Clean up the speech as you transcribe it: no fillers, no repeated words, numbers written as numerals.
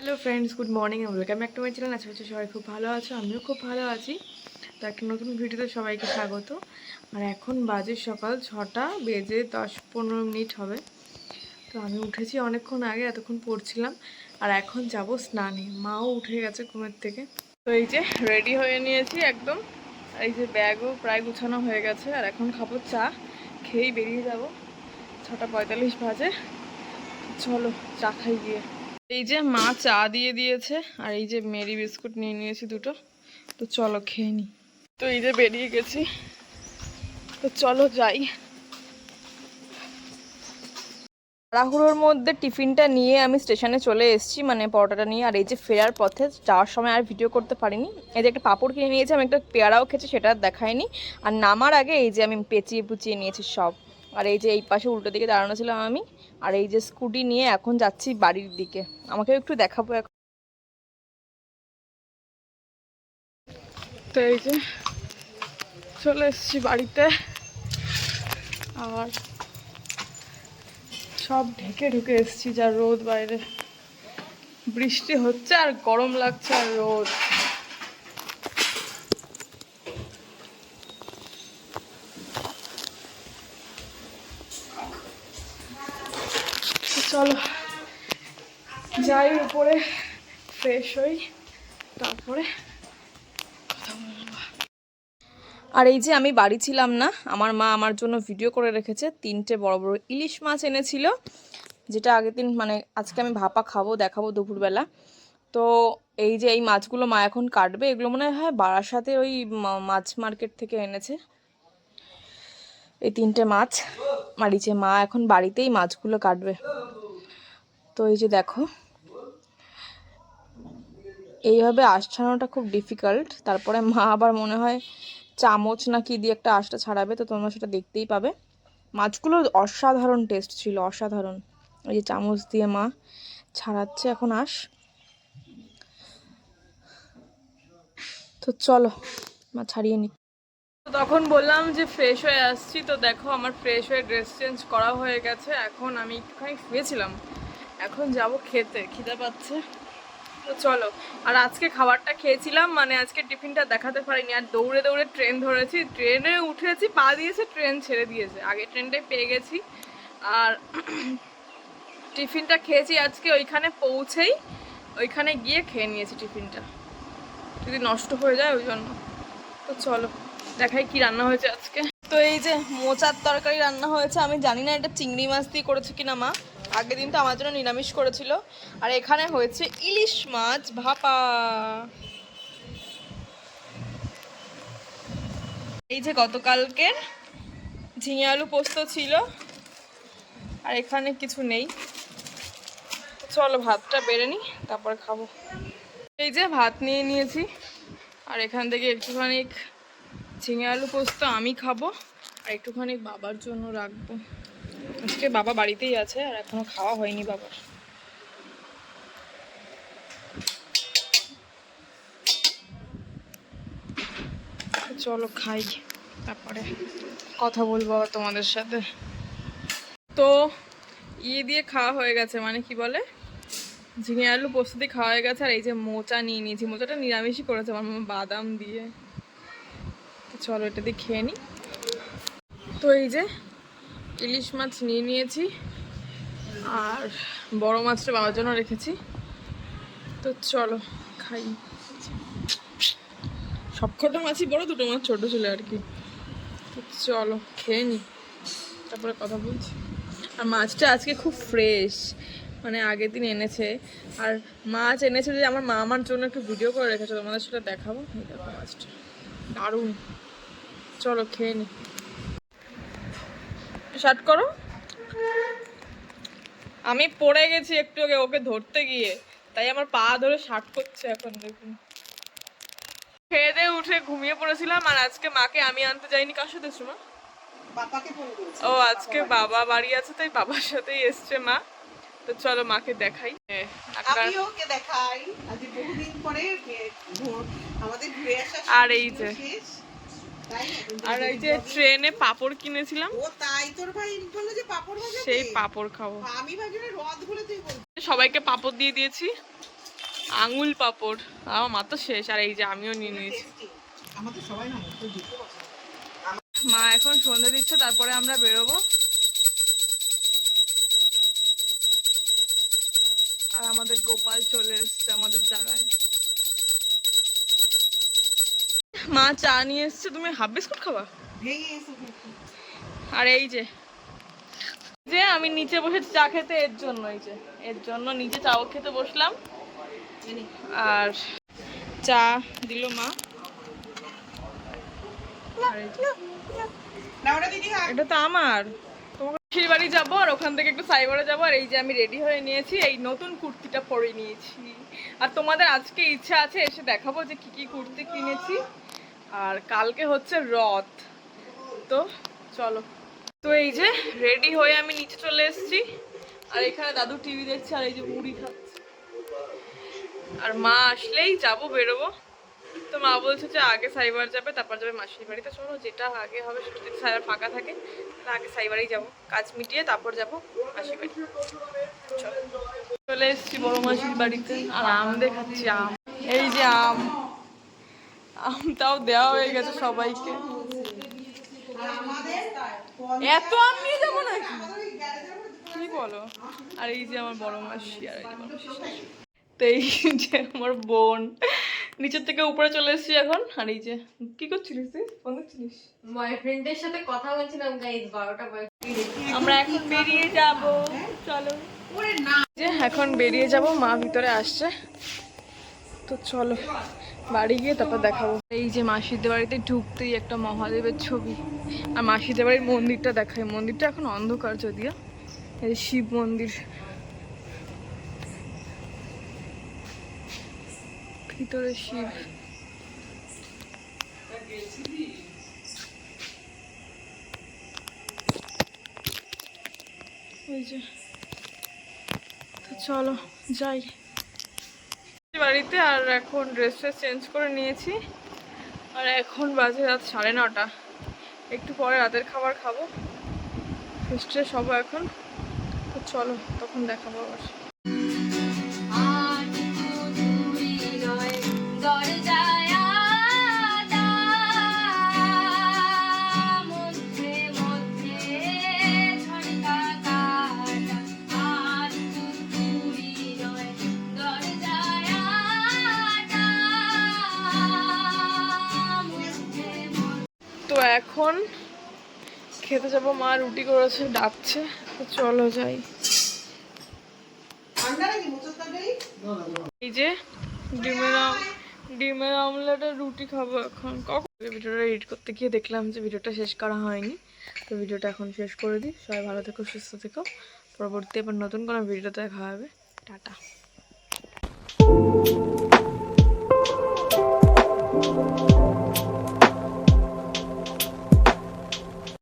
Hello friends, good morning and welcome back to my channel. আশা করছি সবাই খুব ভালো আছো, আমিও খুব ভালো আছি। তো একটা নতুন ভিডিওতে সবাইকে স্বাগত। আর এখন বাজে সকাল 6টা বেজে 10-15 মিনিট হবে। তো আমি উঠেছি অনেকক্ষণ আগে, এতক্ষণ পড়ছিলাম। আর এখন যাব স্নানে, মাও উঠে গেছে ঘুমের থেকে। তো এই যে রেডি হয়ে নিয়েছি একদম। আর এই যে ব্যাগও প্রায় গুছানো হয়ে গেছে। আর এখন খাবো চা, খেয়েই বেরিয়ে যাব। 6টা 45 বাজে। চলো চা খাই গিয়ে। এই যে মা চা দিয়ে দিয়েছে, আর এই যে মেরি বিস্কুট নিয়ে নিয়েছি দুটো। তো চলো খেয়ে নি। তো এই যে বেরিয়ে গেছি, তো চলো যাই। তাড়াহুড়োর মধ্যে টিফিনটা নিয়ে আমি স্টেশনে চলে এসেছি, মানে পরোটাটা নিয়ে। আর এই যে ফেরার পথে যাওয়ার সময় আর ভিডিও করতে পারিনি। এই যে একটা পাঁপড় কিনে নিয়েছি, আমি একটা পেয়ারাও খেয়েছি, সেটা আর দেখাইনি। আর নামার আগে এই যে আমি পেঁচিয়ে পুচিয়ে নিয়েছি সব। আর এই যে এই পাশে উল্টো দিকে দাঁড়ানো ছিলাম আমি। আর এই যে স্কুটি নিয়ে এখন যাচ্ছি বাড়ির দিকে। আমাকে একটু দেখাবো এখন। তো এই যে চলে এসেছি বাড়িতে। আর সব ঢেকে ঢুকে এসেছি, যা রোদ বাইরে। বৃষ্টি হচ্ছে আর গরম লাগছে আর রোদ। চলো যাই উপরে, ফ্রেশ হই, তারপরে কথা বলবো। আর এই যে আমি বাড়ি ছিলাম না, আমার মা আমার জন্য ভিডিও করে রেখেছে। 3টে বড় বড় ইলিশ মাছ এনেছিল, যেটা আগের দিন মানে আজকে আমি ভাপা খাবো, দেখাবো দুপুরবেলা। তো এই যে এই মাছগুলো মা এখন কাটবে। এগুলো মনে হয় বারাসাতে ওই মাছ মার্কেট থেকে এনেছে এই 3টে মাছ। আর এই যে মা এখন বাড়িতেই মাছগুলো কাটবে। তো এই যে দেখো, এইভাবে আঁশ ছাড়ানোটা খুব ডিফিকাল্ট। তারপরে মা আবার মনে হয় চামচ না কি দিয়ে একটা আঁশটা ছাড়াবে, তো তোমরা সেটা দেখতেই পাবে। মাছগুলোর অসাধারণ টেস্ট ছিল, অসাধারণ। ওই যে চামচ দিয়ে মা ছাড়াচ্ছে এখন আঁশ। তো চলো মা ছাড়িয়ে নি। তখন বললাম যে ফ্রেশ হয়ে আসছি, তো দেখো আমার ফ্রেশ হয়ে ড্রেস চেঞ্জ করা হয়ে গেছে। এখন আমি একটুখানি শুয়েছিলাম, এখন যাব খেতে, খিদে পাচ্ছে। তো চলো। আর আজকে খাবারটা খেয়েছিলাম, মানে আজকে টিফিনটা দেখাতে পারিনি। আর দৌড়ে দৌড়ে ট্রেন ধরেছি, ট্রেনে উঠেছি, পা দিয়েছে, ট্রেন ছেড়ে দিয়েছে, আগে ট্রেনটাই পেয়ে গেছি। আর টিফিনটা খেয়েছি আজকে ওইখানে পৌঁছেই, ওইখানে গিয়ে খেয়ে নিয়েছি টিফিনটা, যদি নষ্ট হয়ে যায় ওই জন্য। তো চলো দেখাই কি রান্না হয়েছে আজকে। তো এই যে মোচার তরকারি রান্না হয়েছে। আমি জানি না এটা চিংড়ি মাছ দিয়ে করেছে কিনা মা, আগের দিন তো আমার জন্য নিরামিষ করেছিল। আর এখানে হয়েছে ইলিশ মাছ ভাপা। এই যে গতকালকের ঝিঙে আলু পোস্ত ছিল, আর এখানে কিছু নেই। চলো ভাতটা বেড়ে নি, তারপর খাবো। এই যে ভাত নিয়ে নিয়েছি, আর এখান থেকে একটুখানি ঝিঙে আলু পোস্ত আমি খাবো, আর একটুখানি বাবার জন্য রাখবো। আজকে বাবা বাড়িতেই আছে, আর এখনো খাওয়া হয়নি বাবার। চলো খাই, তারপরে কথা বলবো তোমাদের সাথে। তো দিয়ে খাওয়া হয়ে গেছে, মানে কি বলে, ঝিঙে আলু পোস্ত দিয়ে খাওয়া হয়ে গেছে। আর এই যে মোচা নিয়ে নিয়েছি, মোচাটা নিরামিষই করেছে আমার মামা, বাদাম দিয়ে। তো চলো এটা দিয়ে খেয়ে নিই। তো এই যে ইলিশ মাছ নিয়ে নিয়েছি, আর বড় মাছটা বাবার জন্য রেখেছি। তো চলো খাই। সবকটা মাছই বড়, দুটো মাছ ছোট ছিল আর কি। তো চলো খেয়ে নিই, তারপরে কথা বলছি। আর মাছটা আজকে খুব ফ্রেশ, মানে আগের দিন এনেছে। আর মাছ এনেছে যে আমার মা আমার জন্য একটু ভিডিও করে রেখেছে, তোমাদের সেটা দেখাবো। এই দেখো মাছটা দারুণ। চলো খেয়ে নিই। শার্ট করো। আমি পড়ে গেছি একটু আগে ওকে ধরতে গিয়ে, তাই আমার পা ধরে শার্ট করছে এখন দেখুন। খেয়ে দিয়ে উঠে ঘুমিয়ে পড়েছিলাম। আর আজকে মাকে আমি আনতে যাইনি, কার সাথে এসছো মা? ও আজকে বাবা বাড়ি আছে, তাই বাবার সাথেই এসছে মা। তো চলো মাকে দেখাই। আর এই যে আর এই যে ট্রেনে পাপড় কিনেছিলাম, সেই পাপড় খাবো। সবাইকে পাপড় দিয়ে দিয়েছি। আঙুল পাপড়, আমার মা তো শেষ, আর এই যে আমিও নিয়ে নিয়েছি। মা এখন সন্ধে দিচ্ছে, তারপরে আমরা বেরোবো। আর আমাদের গোপাল চলে এসছে আমাদের জায়গায়। মা চা নিয়ে এসছে, তুমি হাফ বিস্কুট খাবা? আর এই যে যে আমি নিচে বসেছি চা খেতে, এর জন্য, এই যে এর জন্য নিচে চাও খেতে বসলাম। আর চা দিল মা। এটা তো আমার, তোমাকে মাসির বাড়ি যাবো আর ওখান থেকে একটু সাইবারে যাবো। আর এই যে আমি রেডি হয়ে নিয়েছি, এই নতুন কুর্তিটা পরে নিয়েছি। আর তোমাদের আজকে ইচ্ছা আছে এসে দেখাবো যে কি কি কুর্তি কিনেছি। আর কালকে হচ্ছে রথ, তো চলো। তো এই যে রেডি হয়ে আমি নিচে চলে এসেছি। আর এখানে দাদু টিভি দেখছে, আর এই যে মুড়ি খাচ্ছে। আর মা আসলেই যাবো, বেরোবো। তো মা বলছে যে আগে সাইবার যাবে, তারপর যাবে মাসির বাড়িতে। চলো যেটা আগে হবে সেটা, যদি সাইবার ফাঁকা থাকে তাহলে আগে সাইবারেই যাবো, কাজ মিটিয়ে তারপর যাবো মাসির বাড়ি। চলে এসেছি বড় মাসির বাড়িতে, আর আম দেখাচ্ছি। আম, এই যে আম, আমটাও দেওয়া হয়ে গেছে সবাইকে। এত আম নিয়ে যাবো নাকি, কি বলো? আর এই যে আমার বড় মাসি, আর এই যে বড় মাসি। তো এই যে আমার বোন, নিচের থেকে উপরে চলে এসেছি এখন। আর এই যে কি করছিলিস তুই, ফোন দেখছিলিস? বয়ফ্রেন্ডের সাথে কথা বলছিলাম গাইস, 12টা আমরা এখন বেরিয়ে যাব, চলো। যে এখন বেরিয়ে যাব, মা ভিতরে আসছে, তো চলো বাড়ি গিয়ে তারপর দেখাবো। এই যে মাসিদের বাড়িতে ঢুকতেই একটা মহাদেবের ছবি। আর মাসিদের বাড়ির মন্দিরটা দেখায়, মন্দিরটা এখন অন্ধকার যদিও। এই শিব মন্দির, ভিতরে শিব। ওই যে, তো চলো যাই বাড়িতে। আর এখন ড্রেসটা চেঞ্জ করে নিয়েছি, আর এখন বাজে রাত 9:30। একটু পরে রাতের খাবার খাবো, ফেস্টে সব এখন। তো চলো তখন দেখাবো আবার। তো এখন খেতে যাবো, মা রুটি করেছে, ডাকছে, তো চলো যাই। এই যে ডিমের অমলেটের রুটি খাবো এখন। কখন ভিডিওটা এডিট করতে গিয়ে দেখলাম যে ভিডিওটা শেষ করা হয়নি, তো ভিডিওটা এখন শেষ করে দিই। সবাই ভালো থেকো, সুস্থ থেকো। পরবর্তী আবার নতুন কোনো ভিডিওতে দেখা হবে। টাটা।